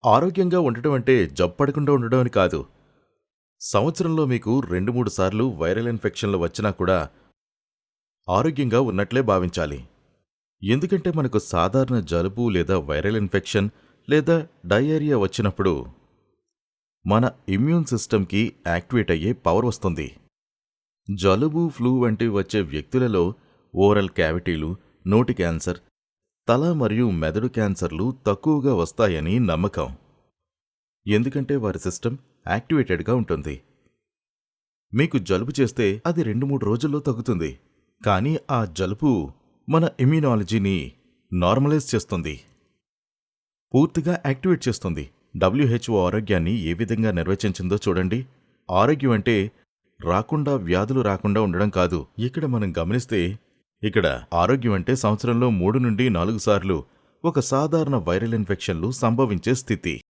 ఆరోగ్యంగా ఉండటం అంటే జబ్బడకుండా ఉండడం అని కాదు. సంవత్సరంలో మీకు 2-3 సార్లు వైరల్ ఇన్ఫెక్షన్లు వచ్చినా కూడా ఆరోగ్యంగా ఉన్నట్లే భావించాలి. ఎందుకంటే మనకు సాధారణ జలుబు లేదా వైరల్ ఇన్ఫెక్షన్ లేదా డయేరియా వచ్చినప్పుడు మన ఇమ్యూన్ సిస్టమ్కి యాక్టివేట్ అయ్యే పవర్ వస్తుంది. జలుబు, ఫ్లూ వంటివి వచ్చే వ్యక్తులలో ఓరల్ క్యావిటీలు, నోటి క్యాన్సర్, తల మరియు మెదడు క్యాన్సర్లు తక్కువగా వస్తాయని నమ్మకం. ఎందుకంటే వారి సిస్టమ్ యాక్టివేటెడ్గా ఉంటుంది. మీకు జలుబు చేస్తే అది 2-3 రోజుల్లో తగ్గుతుంది. కానీ ఆ జలుబు మన ఇమ్యూనాలజీని నార్మలైజ్ చేస్తుంది, పూర్తిగా యాక్టివేట్ చేస్తుంది. WHO ఆరోగ్యాన్ని ఏ విధంగా నిర్వచించిందో చూడండి. ఆరోగ్యం అంటే రాకుండా వ్యాధులు రాకుండా ఉండడం కాదు. ఇక్కడ మనం గమనిస్తే ఇక్కడ ఆరోగ్యం అంటే సంవత్సరంలో 3 నుండి 4 సార్లు ఒక సాధారణ వైరల్ ఇన్ఫెక్షన్లు సంభవించే స్థితి.